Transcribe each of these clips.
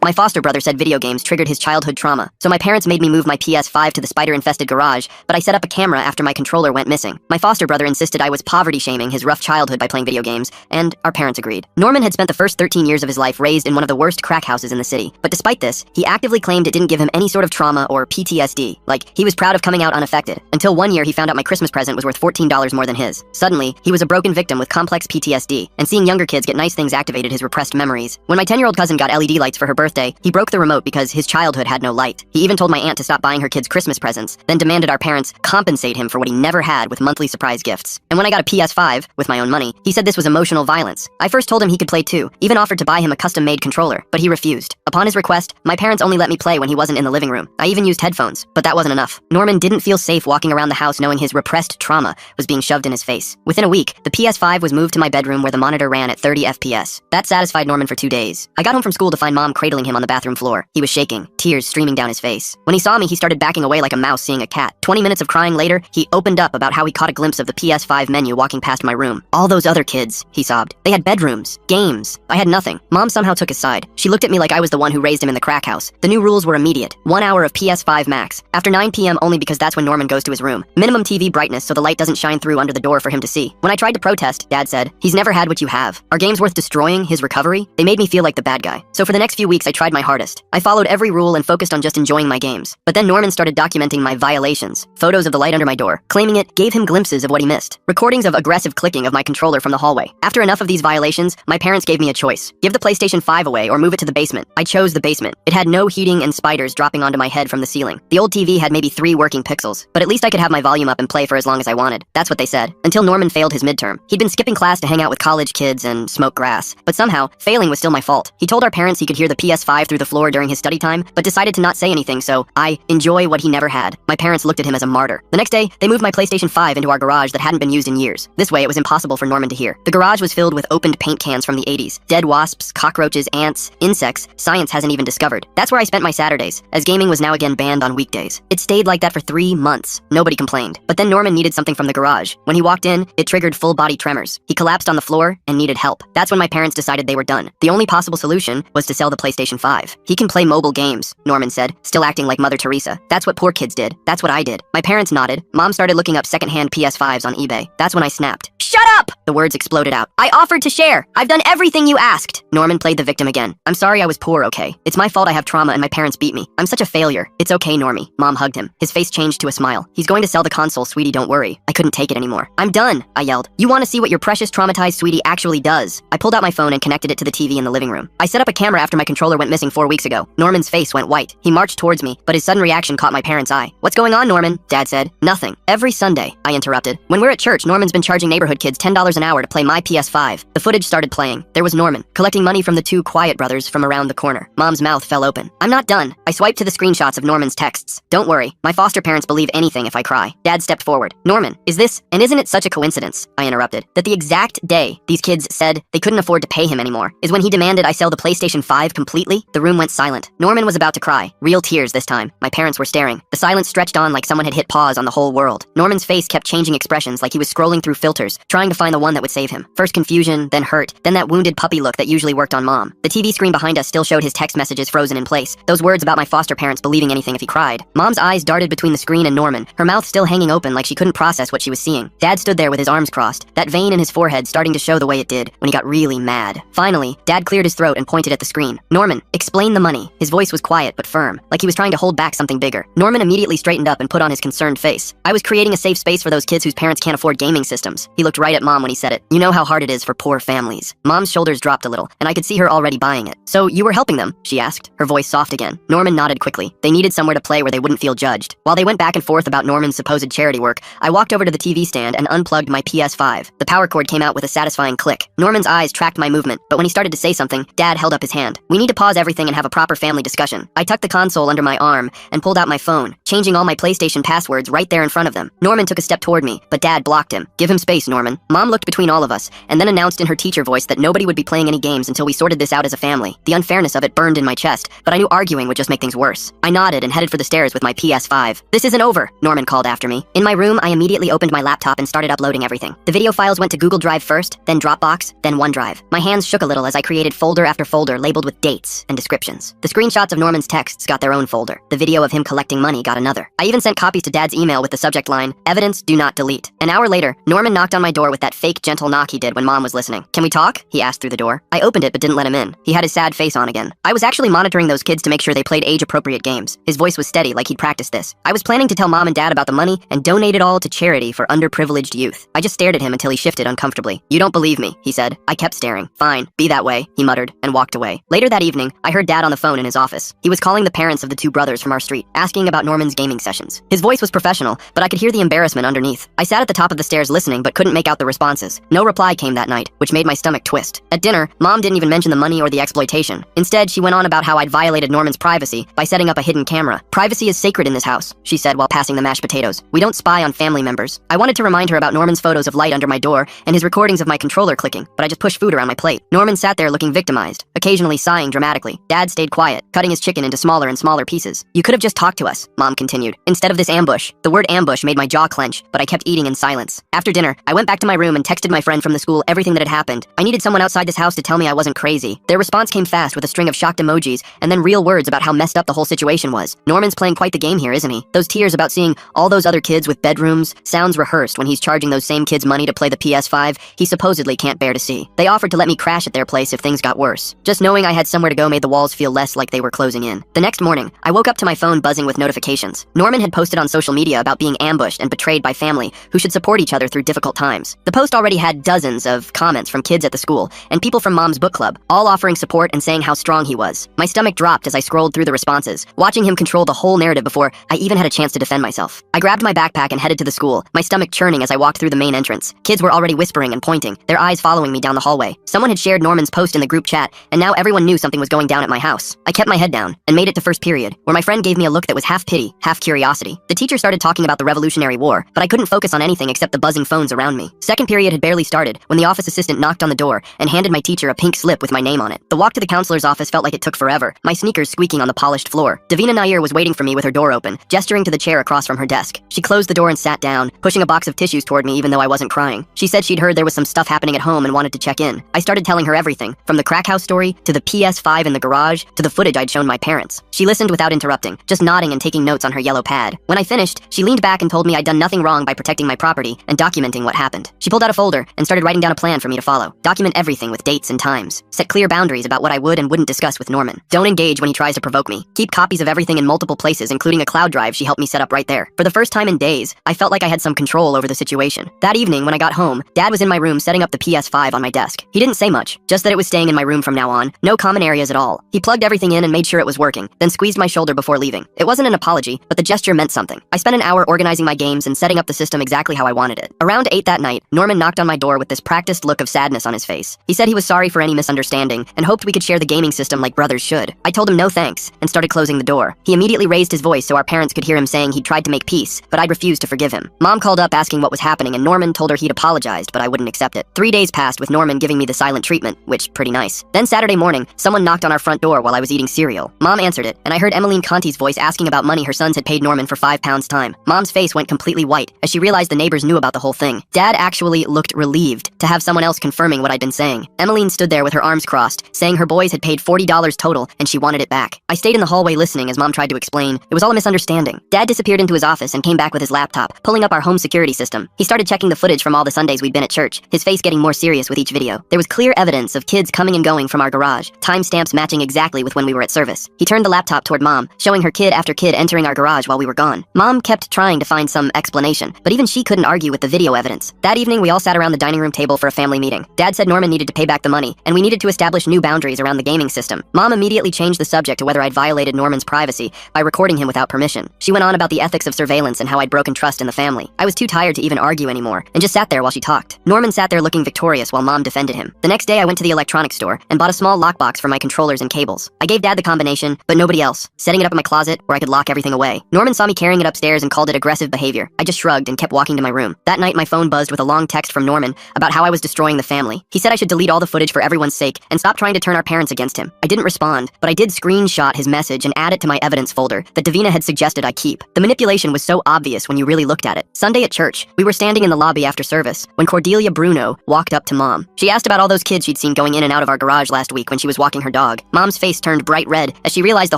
My foster brother said video games triggered his childhood trauma, so my parents made me move my PS5 to the spider-infested garage, but I set up a camera after my controller went missing. My foster brother insisted I was poverty-shaming his rough childhood by playing video games, and our parents agreed. Norman had spent the first 13 years of his life raised in one of the worst crack houses in the city, but despite this, he actively claimed it didn't give him any sort of trauma or PTSD, like he was proud of coming out unaffected, until one year he found out my Christmas present was worth $14 more than his. Suddenly, he was a broken victim with complex PTSD, and seeing younger kids get nice things activated his repressed memories. When my 10-year-old cousin got LED lights for her birthday, he broke the remote because his childhood had no light. He even told my aunt to stop buying her kids Christmas presents, then demanded our parents compensate him for what he never had with monthly surprise gifts. And when I got a PS5, with my own money, he said this was emotional violence. I first told him he could play too, even offered to buy him a custom-made controller, but he refused. Upon his request, my parents only let me play when he wasn't in the living room. I even used headphones, but that wasn't enough. Norman didn't feel safe walking around the house knowing his repressed trauma was being shoved in his face. Within a week, the PS5 was moved to my bedroom where the monitor ran at 30 FPS. That satisfied Norman for 2 days. I got home from school to find Mom cradling him on the bathroom floor. He was shaking, tears streaming down his face. When he saw me, he started backing away like a mouse seeing a cat. 20 minutes of crying later, he opened up about how he caught a glimpse of the PS5 menu walking past my room. All those other kids, he sobbed. They had bedrooms, games. I had nothing. Mom somehow took his side. She looked at me like I was the one who raised him in the crack house. The new rules were immediate. 1 hour of PS5 max. After 9 p.m. only because that's when Norman goes to his room. Minimum TV brightness so the light doesn't shine through under the door for him to see. When I tried to protest, Dad said, "He's never had what you have. Are games worth destroying his recovery?" They made me feel like the bad guy. So for the next few weeks, I tried my hardest. I followed every rule and focused on just enjoying my games. But then Norman started documenting my violations. Photos of the light under my door, claiming it gave him glimpses of what he missed. Recordings of aggressive clicking of my controller from the hallway. After enough of these violations, my parents gave me a choice. Give the PlayStation 5 away or move it to the basement. I chose the basement. It had no heating and spiders dropping onto my head from the ceiling. The old TV had maybe 3 working pixels, but at least I could have my volume up and play for as long as I wanted. That's what they said. Until Norman failed his midterm. He'd been skipping class to hang out with college kids and smoke grass. But somehow, failing was still my fault. He told our parents he could hear the PS5 through the floor during his study time, but decided to not say anything, so I enjoy what he never had. My parents looked at him as a martyr. The next day, they moved my PlayStation 5 into our garage that hadn't been used in years. This way, it was impossible for Norman to hear. The garage was filled with opened paint cans from the 80s. Dead wasps, cockroaches, ants, insects science hasn't even discovered. That's where I spent my Saturdays, as gaming was now again banned on weekdays. It stayed like that for 3 months. Nobody complained. But then Norman needed something from the garage. When he walked in, it triggered full-body tremors. He collapsed on the floor and needed help. That's when my parents decided they were done. The only possible solution was to sell the PlayStation 5. He can play mobile games, Norman said, still acting like Mother Teresa. That's what poor kids did. That's what I did. My parents nodded. Mom started looking up secondhand PS5s on eBay. That's when I snapped. "Shut up!" The words exploded out. "I offered to share. I've done everything you asked." Norman played the victim again. "I'm sorry I was poor, okay? It's my fault I have trauma and my parents beat me. I'm such a failure. It's okay, Normie." Mom hugged him. His face changed to a smile. "He's going to sell the console, sweetie, don't worry." I couldn't take it anymore. "I'm done," I yelled. "You want to see what your precious traumatized sweetie actually does?" I pulled out my phone and connected it to the TV in the living room. I set up a camera after my controller went missing 4 weeks ago. Norman's face went white. He marched towards me, but his sudden reaction caught my parents' eye. "What's going on, Norman?" Dad said. "Nothing. Every Sunday," I interrupted. "When we're at church, Norman's been charging neighborhood kids $10 an hour to play my PS5. The footage started playing. There was Norman, collecting money from the 2 quiet brothers from around the corner. Mom's mouth fell open. "I'm not done." I swiped to the screenshots of Norman's texts. "Don't worry. My foster parents believe anything if I cry." Dad stepped forward. "Norman, is this, and isn't it such a coincidence," I interrupted, "that the exact day these kids said they couldn't afford to pay him anymore is when he demanded I sell the PlayStation 5 completely?" The room went silent. Norman was about to cry. Real tears this time. My parents were staring. The silence stretched on like someone had hit pause on the whole world. Norman's face kept changing expressions like he was scrolling through filters, trying to find the one that would save him. First confusion, then hurt, then that wounded puppy look that usually worked on Mom. The TV screen behind us still showed his text messages frozen in place. Those words about my foster parents believing anything if he cried. Mom's eyes darted between the screen and Norman, her mouth still hanging open like she couldn't process what she was seeing. Dad stood there with his arms crossed, that vein in his forehead starting to show the way it did when he got really mad. Finally, Dad cleared his throat and pointed at the screen. "Norman, explain the money." His voice was quiet but firm, like he was trying to hold back something bigger. Norman immediately straightened up and put on his concerned face. "I was creating a safe space for those kids whose parents can't afford gaming systems." He looked right at Mom when he said it. "You know how hard it is for poor families." Mom's shoulders dropped a little, and I could see her already buying it. "So you were helping them?" she asked, her voice soft again. Norman nodded quickly. They needed somewhere to play where they wouldn't feel judged. While they went back and forth about Norman's supposed charity work, I walked over to the TV stand and unplugged my PS5. The power cord came out with a satisfying click. Norman's eyes tracked my movement, but when he started to say something, Dad held up his hand. "We need to pause everything and have a proper family discussion." I tucked the console under my arm and pulled out my phone, changing all my PlayStation passwords right there in front of them. Norman took a step toward me, but Dad blocked him. "Give him space, Norman." Norman. Mom looked between all of us, and then announced in her teacher voice that nobody would be playing any games until we sorted this out as a family. The unfairness of it burned in my chest, but I knew arguing would just make things worse. I nodded and headed for the stairs with my PS5. "This isn't over," Norman called after me. In my room, I immediately opened my laptop and started uploading everything. The video files went to Google Drive first, then Dropbox, then OneDrive. My hands shook a little as I created folder after folder labeled with dates and descriptions. The screenshots of Norman's texts got their own folder. The video of him collecting money got another. I even sent copies to Dad's email with the subject line, "Evidence, do not delete." An hour later, Norman knocked on my door with that fake gentle knock he did when Mom was listening. "Can we talk?" he asked through the door. I opened it but didn't let him in. He had his sad face on again. I was actually monitoring those kids to make sure they played age-appropriate games. His voice was steady, like he'd practiced this. I was planning to tell Mom and Dad about the money and donate it all to charity for underprivileged youth. I just stared at him until he shifted uncomfortably. "You don't believe me," he said. I kept staring. "Fine, be that way," he muttered, and walked away. Later that evening, I heard Dad on the phone in his office. He was calling the parents of the two brothers from our street, asking about Norman's gaming sessions. His voice was professional, but I could hear the embarrassment underneath. I sat at the top of the stairs listening, but couldn't make out the responses. No reply came that night, which made my stomach twist. At dinner, Mom didn't even mention the money or the exploitation. Instead, she went on about how I'd violated Norman's privacy by setting up a hidden camera. "Privacy is sacred in this house," she said while passing the mashed potatoes. "We don't spy on family members." I wanted to remind her about Norman's photos of light under my door and his recordings of my controller clicking, but I just pushed food around my plate. Norman sat there looking victimized, occasionally sighing dramatically. Dad stayed quiet, cutting his chicken into smaller and smaller pieces. "You could have just talked to us," Mom continued, "instead of this ambush." The word ambush made my jaw clench, but I kept eating in silence. After dinner, I went back to my room and texted my friend from the school everything that had happened. I needed someone outside this house to tell me I wasn't crazy. Their response came fast with a string of shocked emojis and then real words about how messed up the whole situation was. "Norman's playing quite the game here, isn't he? Those tears about seeing all those other kids with bedrooms sounds rehearsed when he's charging those same kids money to play the PS5 he supposedly can't bear to see. They offered to let me crash at their place if things got worse. Just knowing I had somewhere to go made the walls feel less like they were closing in." The next morning, I woke up to my phone buzzing with notifications. Norman had posted on social media about being ambushed and betrayed by family who should support each other through difficult times. The post already had dozens of comments from kids at the school and people from Mom's book club, all offering support and saying how strong he was. My stomach dropped as I scrolled through the responses, watching him control the whole narrative before I even had a chance to defend myself. I grabbed my backpack and headed to the school, my stomach churning as I walked through the main entrance. Kids were already whispering and pointing, their eyes following me down the hallway. Someone had shared Norman's post in the group chat, and now everyone knew something was going down at my house. I kept my head down and made it to first period, where my friend gave me a look that was half pity, half curiosity. The teacher started talking about the Revolutionary War, but I couldn't focus on anything except the buzzing phones around me. Second period had barely started when the office assistant knocked on the door and handed my teacher a pink slip with my name on it. The walk to the counselor's office felt like it took forever, my sneakers squeaking on the polished floor. Davina Nair was waiting for me with her door open, gesturing to the chair across from her desk. She closed the door and sat down, pushing a box of tissues toward me even though I wasn't crying. She said she'd heard there was some stuff happening at home and wanted to check in. I started telling her everything, from the crack house story, to the PS5 in the garage, to the footage I'd shown my parents. She listened without interrupting, just nodding and taking notes on her yellow pad. When I finished, she leaned back and told me I'd done nothing wrong by protecting my property and documenting what happened. She pulled out a folder and started writing down a plan for me to follow. Document everything with dates and times. Set clear boundaries about what I would and wouldn't discuss with Norman. Don't engage when he tries to provoke me. Keep copies of everything in multiple places, including a cloud drive she helped me set up right there. For the first time in days, I felt like I had some control over the situation. That evening, when I got home, Dad was in my room setting up the PS5 on my desk. He didn't say much, just that it was staying in my room from now on. No common areas at all. He plugged everything in and made sure it was working, then squeezed my shoulder before leaving. It wasn't an apology, but the gesture meant something. I spent an hour organizing my games and setting up the system exactly how I wanted it. Around 8 that night, Norman knocked on my door with this practiced look of sadness on his face. He said he was sorry for any misunderstanding and hoped we could share the gaming system like brothers should. I told him no thanks and started closing the door. He immediately raised his voice so our parents could hear him saying he'd tried to make peace, but I'd refused to forgive him. Mom called up asking what was happening and Norman told her he'd apologized, but I wouldn't accept it. 3 days passed with Norman giving me the silent treatment, which pretty nice. Then Saturday morning, someone knocked on our front door while I was eating cereal. Mom answered it, and I heard Emmeline Conti's voice asking about money her sons had paid Norman for £5 time. Mom's face went completely white as she realized the neighbors knew about the whole thing. Dad actually looked relieved to have someone else confirming what I'd been saying. Emmeline stood there with her arms crossed, saying her boys had paid $40 total and she wanted it back. I stayed in the hallway listening as Mom tried to explain it was all a misunderstanding. Dad disappeared into his office and came back with his laptop, pulling up our home security system. He started checking the footage from all the Sundays we'd been at church, his face getting more serious with each video. There was clear evidence of kids coming and going from our garage, timestamps matching exactly with when we were at service. He turned the laptop toward Mom, showing her kid after kid entering our garage while we were gone. Mom kept trying to find some explanation, but even she couldn't argue with the video evidence. That evening, we all sat around the dining room table for a family meeting. Dad said Norman needed to pay back the money, and we needed to establish new boundaries around the gaming system. Mom immediately changed the subject to whether I'd violated Norman's privacy by recording him without permission. She went on about the ethics of surveillance and how I'd broken trust in the family. I was too tired to even argue anymore, and just sat there while she talked. Norman sat there looking victorious while Mom defended him. The next day, I went to the electronics store and bought a small lockbox for my controllers and cables. I gave Dad the combination, but nobody else, setting it up in my closet where I could lock everything away. Norman saw me carrying it upstairs and called it aggressive behavior. I just shrugged and kept walking to my room. That night, my phone buzzed with with a long text from Norman about how I was destroying the family. He said I should delete all the footage for everyone's sake and stop trying to turn our parents against him. I didn't respond, but I did screenshot his message and add it to my evidence folder that Davina had suggested I keep. The manipulation was so obvious when you really looked at it. Sunday at church, we were standing in the lobby after service when Cordelia Bruno walked up to Mom. She asked about all those kids she'd seen going in and out of our garage last week when she was walking her dog. Mom's face turned bright red as she realized the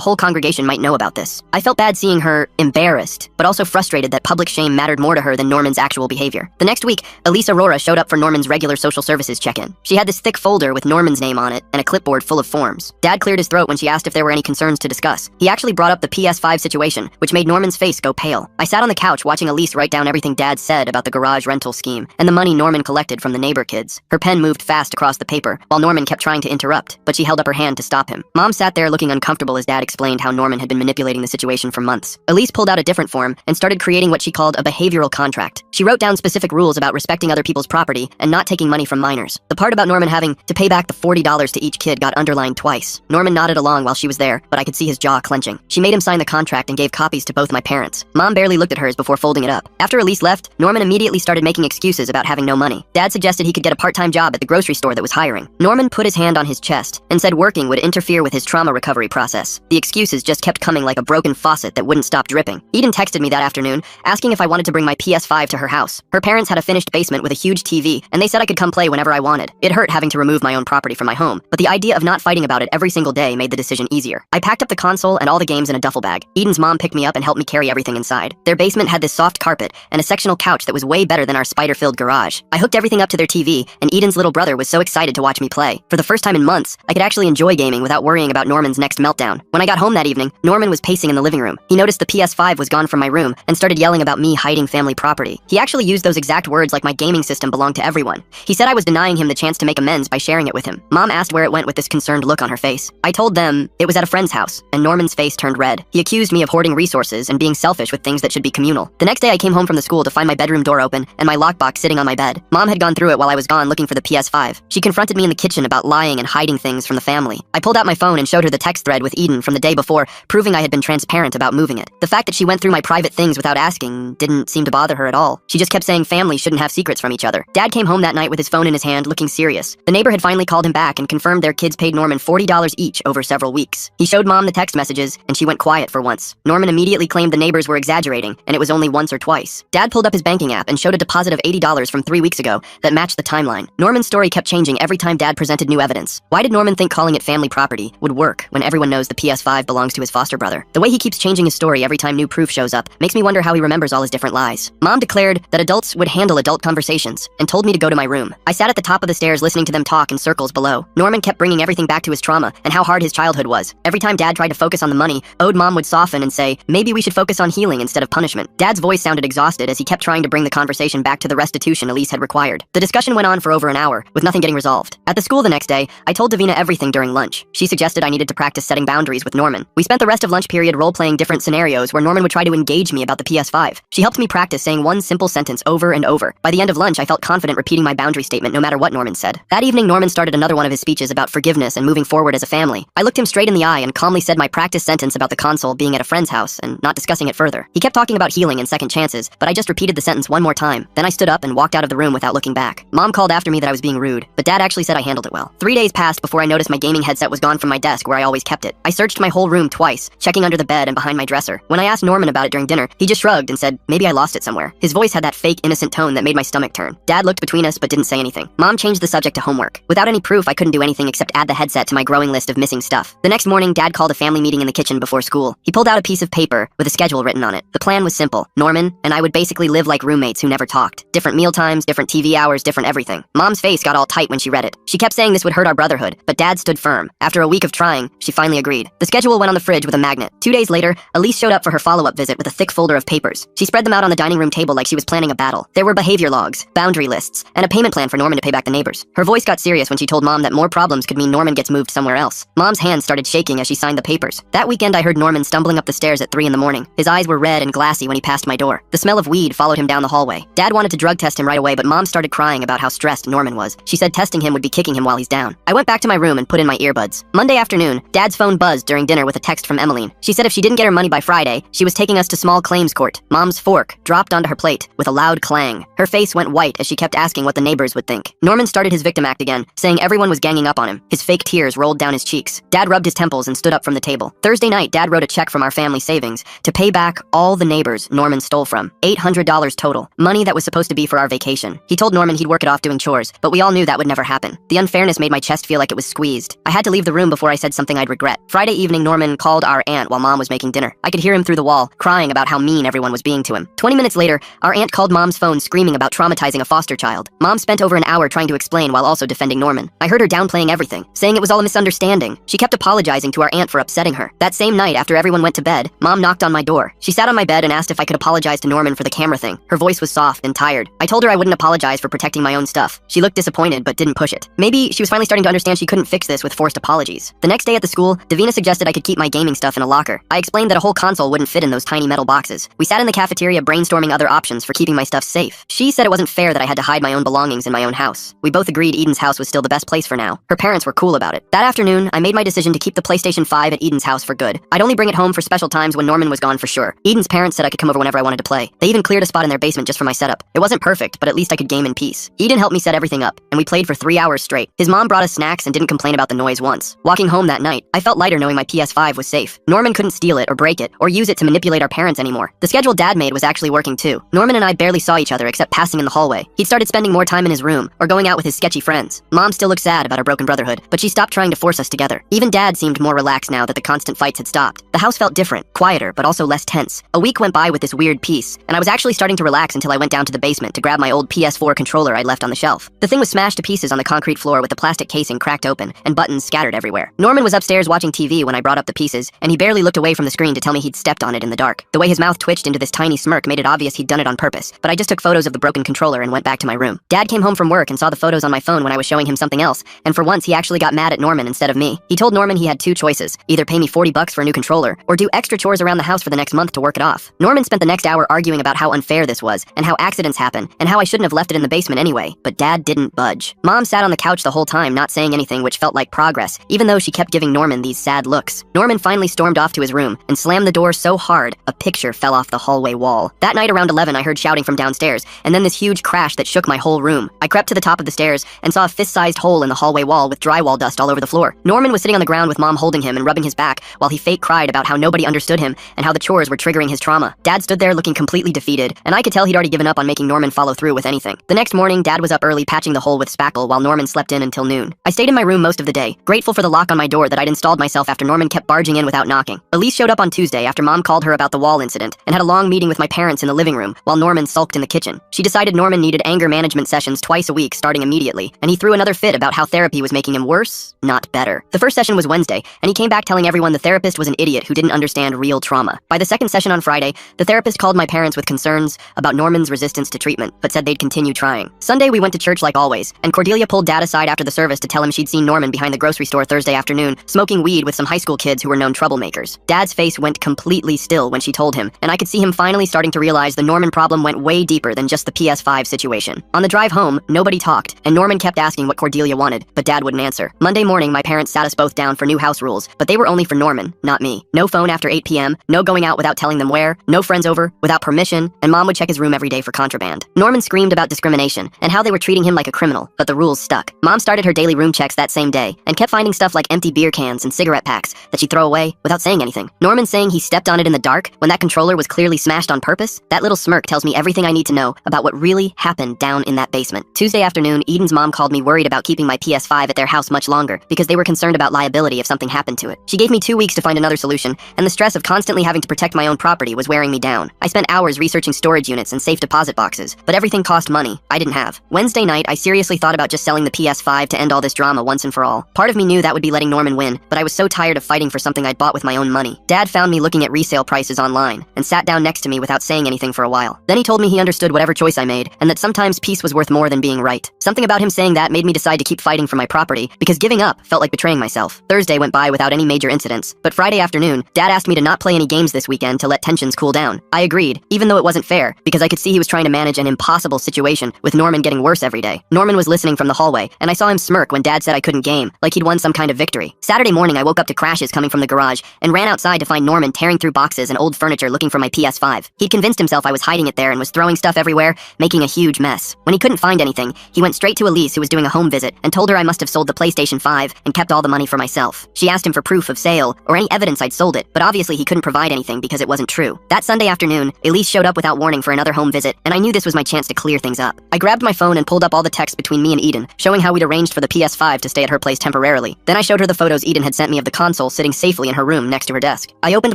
whole congregation might know about this. I felt bad seeing her embarrassed, but also frustrated that public shame mattered more to her than Norman's actual behavior. The next week, Elise Aurora showed up for Norman's regular social services check-in. She had this thick folder with Norman's name on it and a clipboard full of forms. Dad cleared his throat when she asked if there were any concerns to discuss. He actually brought up the PS5 situation, which made Norman's face go pale. I sat on the couch watching Elise write down everything Dad said about the garage rental scheme and the money Norman collected from the neighbor kids. Her pen moved fast across the paper, while Norman kept trying to interrupt, but she held up her hand to stop him. Mom sat there looking uncomfortable as Dad explained how Norman had been manipulating the situation for months. Elise pulled out a different form and started creating what she called a behavioral contract. She wrote down specific rules about respecting other people's property and not taking money from minors. The part about Norman having to pay back the $40 to each kid got underlined twice. Norman nodded along while she was there, but I could see his jaw clenching. She made him sign the contract and gave copies to both my parents. Mom barely looked at hers before folding it up. After Elise left, Norman immediately started making excuses about having no money. Dad suggested he could get a part-time job at the grocery store that was hiring. Norman put his hand on his chest and said working would interfere with his trauma recovery process. The excuses just kept coming like a broken faucet that wouldn't stop dripping. Eden texted me that afternoon, asking if I wanted to bring my PS5 to her house. Her parents had a finished basement with a huge TV, and they said I could come play whenever I wanted. It hurt having to remove my own property from my home, but the idea of not fighting about it every single day made the decision easier. I packed up the console and all the games in a duffel bag. Eden's mom picked me up and helped me carry everything inside. Their basement had this soft carpet and a sectional couch that was way better than our spider-filled garage. I hooked everything up to their TV, and Eden's little brother was so excited to watch me play. For the first time in months, I could actually enjoy gaming without worrying about Norman's next meltdown. When I got home that evening, Norman was pacing in the living room. He noticed the PS5 was gone from my room and started yelling about me hiding family property. He actually used those exact words like my gaming system belonged to everyone. He said I was denying him the chance to make amends by sharing it with him. Mom asked where it went with this concerned look on her face. I told them it was at a friend's house, and Norman's face turned red. He accused me of hoarding resources and being selfish with things that should be communal. The next day I came home from the school to find my bedroom door open and my lockbox sitting on my bed. Mom had gone through it while I was gone looking for the PS5. She confronted me in the kitchen about lying and hiding things from the family. I pulled out my phone and showed her the text thread with Eden from the day before, proving I had been transparent about moving it. The fact that she went through my private things without asking didn't seem to bother her at all. She just kept saying families shouldn't have secrets from each other. Dad came home that night with his phone in his hand, looking serious. The neighbor had finally called him back and confirmed their kids paid Norman $40 each over several weeks. He showed Mom the text messages, and she went quiet for once. Norman immediately claimed the neighbors were exaggerating, and it was only once or twice. Dad pulled up his banking app and showed a deposit of $80 from 3 weeks ago that matched the timeline. Norman's story kept changing every time Dad presented new evidence. Why did Norman think calling it family property would work when everyone knows the PS5 belongs to his foster brother? The way he keeps changing his story every time new proof shows up makes me wonder how he remembers all his different lies. Mom declared that adults would handle adult conversations and told me to go to my room. I sat at the top of the stairs listening to them talk in circles below. Norman kept bringing everything back to his trauma and how hard his childhood was. Every time Dad tried to focus on the money, Mom would soften and say, maybe we should focus on healing instead of punishment. Dad's voice sounded exhausted as he kept trying to bring the conversation back to the restitution Elise had required. The discussion went on for over an hour, with nothing getting resolved. At the school the next day, I told Davina everything during lunch. She suggested I needed to practice setting boundaries with Norman. We spent the rest of lunch period role-playing different scenarios where Norman would try to engage me about the PS5. She helped me practice saying one simple sentence over and over. By the end of lunch, I felt confident repeating my boundary statement no matter what Norman said. That evening, Norman started another one of his speeches about forgiveness and moving forward as a family. I looked him straight in the eye and calmly said my practice sentence about the console being at a friend's house and not discussing it further. He kept talking about healing and second chances, but I just repeated the sentence one more time. Then I stood up and walked out of the room without looking back. Mom called after me that I was being rude, but Dad actually said I handled it well. 3 days passed before I noticed my gaming headset was gone from my desk where I always kept it. I searched my whole room twice, checking under the bed and behind my dresser. When I asked Norman about it during dinner, he just shrugged and said, maybe I lost it somewhere. His voice had that fake, innocent tone that made my stomach turn. Dad looked between us but didn't say anything. Mom changed the subject to homework. Without any proof, I couldn't do anything except add the headset to my growing list of missing stuff. The next morning, Dad called a family meeting in the kitchen before school. He pulled out a piece of paper with a schedule written on it. The plan was simple. Norman and I would basically live like roommates who never talked. Different meal times, different TV hours, different everything. Mom's face got all tight when she read it. She kept saying this would hurt our brotherhood, but Dad stood firm. After a week of trying, she finally agreed. The schedule went on the fridge with a magnet. 2 days later, Elise showed up for her follow-up visit with a thick folder of papers. She spread them out on the dining room table like she was planning a battle. There were behavior logs, boundary lists, and a payment plan for Norman to pay back the neighbors. Her voice got serious when she told Mom that more problems could mean Norman gets moved somewhere else. Mom's hands started shaking as she signed the papers. That weekend, I heard Norman stumbling up the stairs at 3 in the morning. His eyes were red and glassy when he passed my door. The smell of weed followed him down the hallway. Dad wanted to drug test him right away, but Mom started crying about how stressed Norman was. She said testing him would be kicking him while he's down. I went back to my room and put in my earbuds. Monday afternoon, Dad's phone buzzed during dinner with a text from Emmeline. She said if she didn't get her money by Friday, she was taking us to small claims court. Mom's fork dropped onto her plate with a loud clang. Her face went white as she kept asking what the neighbors would think. Norman started his victim act again, saying everyone was ganging up on him. His fake tears rolled down his cheeks. Dad rubbed his temples and stood up from the table. Thursday night, Dad wrote a check from our family savings to pay back all the neighbors Norman stole from. $800 total. Money that was supposed to be for our vacation. He told Norman he'd work it off doing chores, but we all knew that would never happen. The unfairness made my chest feel like it was squeezed. I had to leave the room before I said something I'd regret. Friday evening, Norman called our aunt while Mom was making dinner. I could hear him through the wall, crying about how mean everyone was being to him. 20 minutes later, our aunt called Mom's phone screaming about traumatizing a foster child. Mom spent over an hour trying to explain while also defending Norman. I heard her downplaying everything, saying it was all a misunderstanding. She kept apologizing to our aunt for upsetting her. That same night, after everyone went to bed, Mom knocked on my door. She sat on my bed and asked if I could apologize to Norman for the camera thing. Her voice was soft and tired. I told her I wouldn't apologize for protecting my own stuff. She looked disappointed but didn't push it. Maybe she was finally starting to understand she couldn't fix this with forced apologies. The next day at the school, Davina suggested I could keep my gaming stuff in a locker. I explained that a whole console wouldn't fit in those tiny metal boxes. We sat in the cafeteria brainstorming other options for keeping my stuff safe. She said it wasn't fair that I had to hide my own belongings in my own house. We both agreed Eden's house was still the best place for now. Her parents were cool about it. That afternoon, I made my decision to keep the PlayStation 5 at Eden's house for good. I'd only bring it home for special times when Norman was gone for sure. Eden's parents said I could come over whenever I wanted to play. They even cleared a spot in their basement just for my setup. It wasn't perfect, but at least I could game in peace. Eden helped me set everything up, and we played for 3 hours straight. His mom brought us snacks and didn't complain about the noise once. Walking home that night, I felt lighter knowing my PS5 was safe. Norman couldn't steal it or break it or use it to manipulate our parents anymore. The schedule Dad made was actually working too. Norman and I barely saw each other except passing in the hallway. He'd started spending more time in his room or going out with his sketchy friends. Mom still looked sad about our broken brotherhood, but she stopped trying to force us together. Even Dad seemed more relaxed now that the constant fights had stopped. The house felt different, quieter, but also less tense. A week went by with this weird peace, and I was actually starting to relax until I went down to the basement to grab my old PS4 controller I'd left on the shelf. The thing was smashed to pieces on the concrete floor with the plastic casing cracked open and buttons scattered everywhere. Norman was upstairs watching TV when I brought up the pieces, and he barely looked away from the screen to tell me he'd stepped on it in the dark. The way his mouth twitched into this tiny smirk made it obvious he'd done it on purpose, but I just took photos of the broken controller and went back to my room. Dad came home from work and saw the photos on my phone when I was showing him something else, and for once he actually got mad at Norman instead of me. He told Norman he had two choices, either pay me $40 for a new controller, or do extra chores around the house for the next month to work it off. Norman spent the next hour arguing about how unfair this was, and how accidents happen, and how I shouldn't have left it in the basement anyway, but Dad didn't budge. Mom sat on the couch the whole time, not saying anything, which felt like progress, even though she kept giving Norman these sad looks. Norman finally stormed off to his room and slammed the door so hard, a picture fell off the hallway wall. That night around 11, I heard shouting from downstairs, and then this huge crash that shook my whole room. I crept to the top of the stairs and saw a fist-sized hole in the hallway wall with drywall dust all over the floor. Norman was sitting on the ground with Mom holding him and rubbing his back while he fake cried about how nobody understood him and how the chores were triggering his trauma. Dad stood there looking completely defeated, and I could tell he'd already given up on making Norman follow through with anything. The next morning, Dad was up early patching the hole with spackle while Norman slept in until noon. I stayed in my room most of the day, grateful for the lock on my door that I'd installed myself after Norman kept barging in without knocking. Elise showed up on Tuesday after Mom called her about the wall incident and had a long meeting with my parents in the living room while Norman sulked in the kitchen. She decided Norman needed anger management sessions twice a week starting immediately, and he threw another fit about how therapy was making him worse, not better. The first session was Wednesday, and he came back telling everyone the therapist was an idiot who didn't understand real trauma. By the second session on Friday, the therapist called my parents with concerns about Norman's resistance to treatment, but said they'd continue trying. Sunday, we went to church like always, and Cordelia pulled Dad aside after the service to tell him she'd seen Norman behind the grocery store Thursday afternoon, smoking weed with some high school kids who were known troublemakers. Dad's face went completely still when she told him, and I could see him finally starting to realize the Norman problem went way deeper than just the PS5 situation. On the drive home, nobody talked, and Norman kept asking what Cordelia wanted, but Dad wouldn't answer. Monday morning, my parents sat us both down for new house rules, but they were only for Norman, not me. No phone after 8 p.m., no going out without telling them where, no friends over without permission, and Mom would check his room every day for contraband. Norman screamed about discrimination and how they were treating him like a criminal, but the rules stuck. Mom started her daily room checks that same day and kept finding stuff like empty beer cans and cigarette packs that she'd throw away without saying anything. Norman saying he stepped on it in the dark when that controller was clearly smashed on purpose? That little smirk tells me everything I need to know about what really happened down in that basement. Tuesday afternoon, Eden's mom called me worried about keeping my PS5 at their house much longer because they were concerned about liability if something happened to it. She gave me 2 weeks to find another solution, and the stress of constantly having to protect my own property was wearing me down. I spent hours researching storage units and safe deposit boxes, but everything cost money I didn't have. Wednesday night, I seriously thought about just selling the PS5 to end all this drama once and for all. Part of me knew that would be letting Norman win, but I was so tired of fighting for something I'd bought with my own money. Dad found me looking at resale prices online and sat down next to me without saying anything for a while. Then he told me he understood whatever choice I made and that sometimes peace was worth more than being right. Something about him saying that made me decide to keep fighting for my property because giving up felt like betraying myself. Thursday went by without any major incidents, but Friday afternoon, Dad asked me to not play any games this weekend to let tensions cool down. I agreed, even though it wasn't fair, because I could see he was trying to manage an impossible situation with Norman getting worse every day. Norman was listening from the hallway, and I saw him smirk when Dad said I couldn't game, like he'd won some kind of victory. Saturday morning, I woke up to crashes coming from the garage and ran outside to find Norman tearing through boxes and old furniture looking for my PS5. He'd convinced himself I was hiding it there and was throwing stuff everywhere, making a huge mess. When he couldn't find anything, he went straight to Elise, who was doing a home visit, and told her I must have sold the PlayStation 5 and kept all the money for myself. She asked him for proof of sale or any evidence I'd sold it, but obviously he couldn't provide anything because it wasn't true. That Sunday afternoon, Elise showed up without warning for another home visit, and I knew this was my chance to clear things up. I grabbed my phone and pulled up all the texts between me and Eden, showing how we'd arranged for the PS5 to stay at her place temporarily. Then I showed her the photos Eden had sent me of the console sitting safely in her room next to her desk. I opened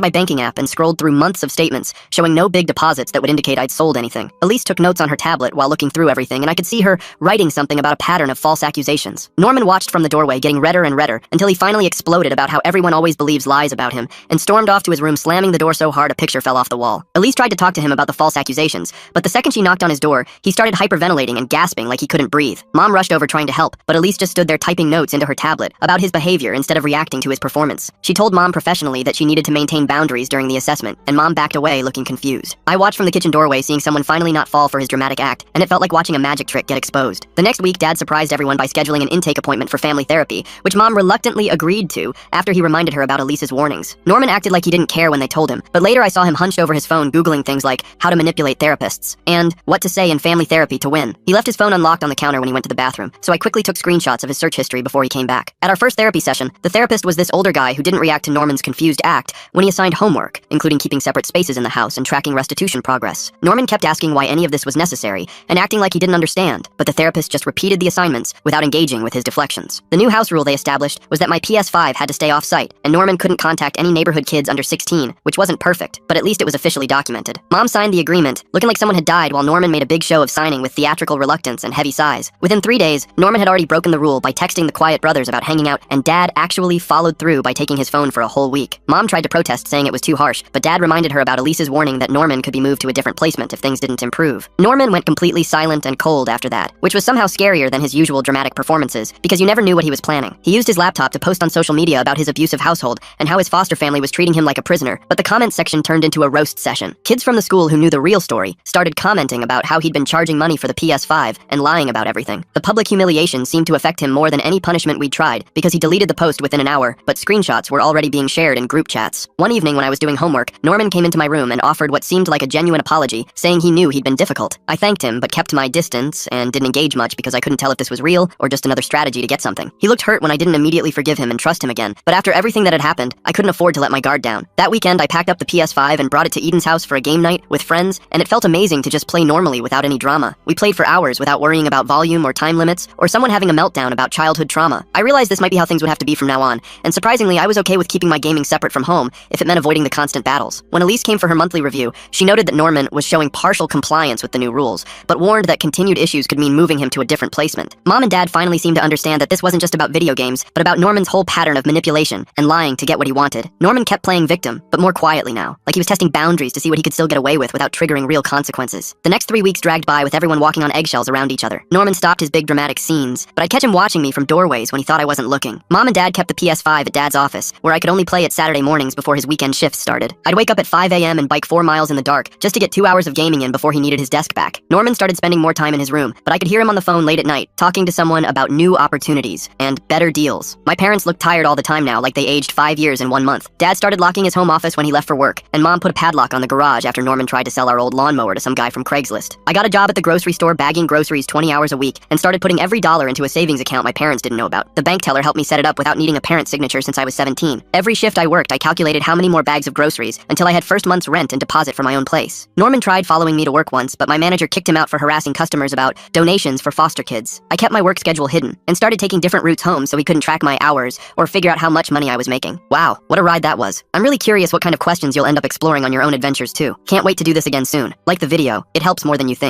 my banking app and scrolled through months of statements, showing no big deposits that would indicate I'd sold anything. Elise took notes on her tablet while looking through everything, and I could see her writing something about a pattern of false accusations. Norman watched from the doorway, getting redder and redder, until he finally exploded about how everyone always believes lies about him, and stormed off to his room, slamming the door so hard a picture fell off the wall. Elise tried to talk to him about the false accusations, but the second she knocked on his door, he started hyperventilating and gasping like he couldn't breathe. Mom rushed over trying to help, but Elise just stood there typing notes into her tablet about his behavior instead of reacting to his performance. She told Mom professionally that she needed to maintain boundaries during the assessment, and Mom backed away looking confused. I watched from the kitchen doorway, seeing someone finally not fall for his dramatic act, and it felt like watching a magic trick get exposed. The next week, Dad surprised everyone by scheduling an intake appointment for family therapy, which Mom reluctantly agreed to after he reminded her about Elise's warnings. Norman acted like he didn't care when they told him, but later I saw him hunched over his phone Googling things like how to manipulate therapists and what to say in family therapy to win. He left his phone unlocked on the counter when he went to the bathroom, so I quickly took screenshots of his search history before he came back. At our first therapy session, the therapist was this older guy who didn't react to Norman's confused act when he assigned homework, including keeping separate spaces in the house and tracking restitution progress. Norman kept asking why any of this was necessary and acting like he didn't understand, but the therapist just repeated the assignments without engaging with his deflections. The new house rule they established was that my PS5 had to stay off-site, and Norman couldn't contact any neighborhood kids under 16, which wasn't perfect, but at least it was officially documented. Mom signed the agreement, looking like someone had died, while Norman made a big show of signing with theatrical reluctance and heavy sighs. Within 3 days, Norman had already broken the rule by texting the quiet brothers about hanging out, and Dad actually followed through by taking his phone for a whole week. Mom tried to protest, saying it was too harsh, but Dad reminded her about Elise's warning that Norman could be moved to a different placement if things didn't improve. Norman went completely silent and cold after that, which was somehow scarier than his usual dramatic performances, because you never knew what he was planning. He used his laptop to post on social media about his abusive household and how his foster family was treating him like a prisoner, but the comments section turned into a roast session. Kids from the school who knew the real story started commenting about how he'd been charging money for the PS5 and lying about everything. The public humiliation seemed to affect him more than any punishment we'd tried, because he deleted the post within an hour, but screenshots were already being shared in group chats. One evening when I was doing homework, Norman came into my room and offered what seemed like a genuine apology, saying he knew he'd been difficult. I thanked him, but kept my distance and didn't engage much because I couldn't tell if this was real or just another strategy to get something. He looked hurt when I didn't immediately forgive him and trust him again, but after everything that had happened, I couldn't afford to let my guard down. That weekend, I packed up the PS5 and brought it to Eden's house for a game night with friends, and it felt amazing to just play normally without any drama. We played for hours without worrying about volume or time limits, or someone having a meltdown about childhood trauma. I realized this might be how things would have to be from now on, and surprisingly, I was okay with keeping my gaming separate from home if it meant avoiding the constant battles. When Elise came for her monthly review, she noted that Norman was showing partial compliance with the new rules, but warned that continued issues could mean moving him to a different placement. Mom and Dad finally seemed to understand that this wasn't just about video games, but about Norman's whole pattern of manipulation and lying to get what he wanted. Norman kept playing victim, but more quietly now, like he was testing boundaries to see what he could still get away with without triggering real consequences. The next 3 weeks dragged by with everyone walking on eggshells around each other. Norman stopped his big dramatic scenes, but I'd catch him watching me from doorways when he thought I wasn't looking. Mom and Dad kept the PS5 at Dad's office, where I could only play it Saturday mornings before his weekend shifts started. I'd wake up at 5 a.m. and bike 4 miles in the dark just to get 2 hours of gaming in before he needed his desk back. Norman started spending more time in his room, but I could hear him on the phone late at night, talking to someone about new opportunities and better deals. My parents looked tired all the time now, like they aged 5 years in 1 month. Dad started locking his home office when he left for work, and Mom put a padlock on the garage after Norman tried to sell our old lawnmower to some guy from Craigslist. I got a job at the grocery store bagging groceries 20 hours a week and started putting every dollar into a savings account my parents didn't know about. The bank teller helped me set it up without needing a parent's signature since I was 17. Every shift I worked, I calculated how many more bags of groceries until I had first month's rent and deposit for my own place. Norman tried following me to work once, but my manager kicked him out for harassing customers about donations for foster kids. I kept my work schedule hidden and started taking different routes home so he couldn't track my hours or figure out how much money I was making. Wow, what a ride that was. I'm really curious what kind of questions you'll end up exploring on your own adventures too. Can't wait to do this again soon. Like the video, it helps more than you think.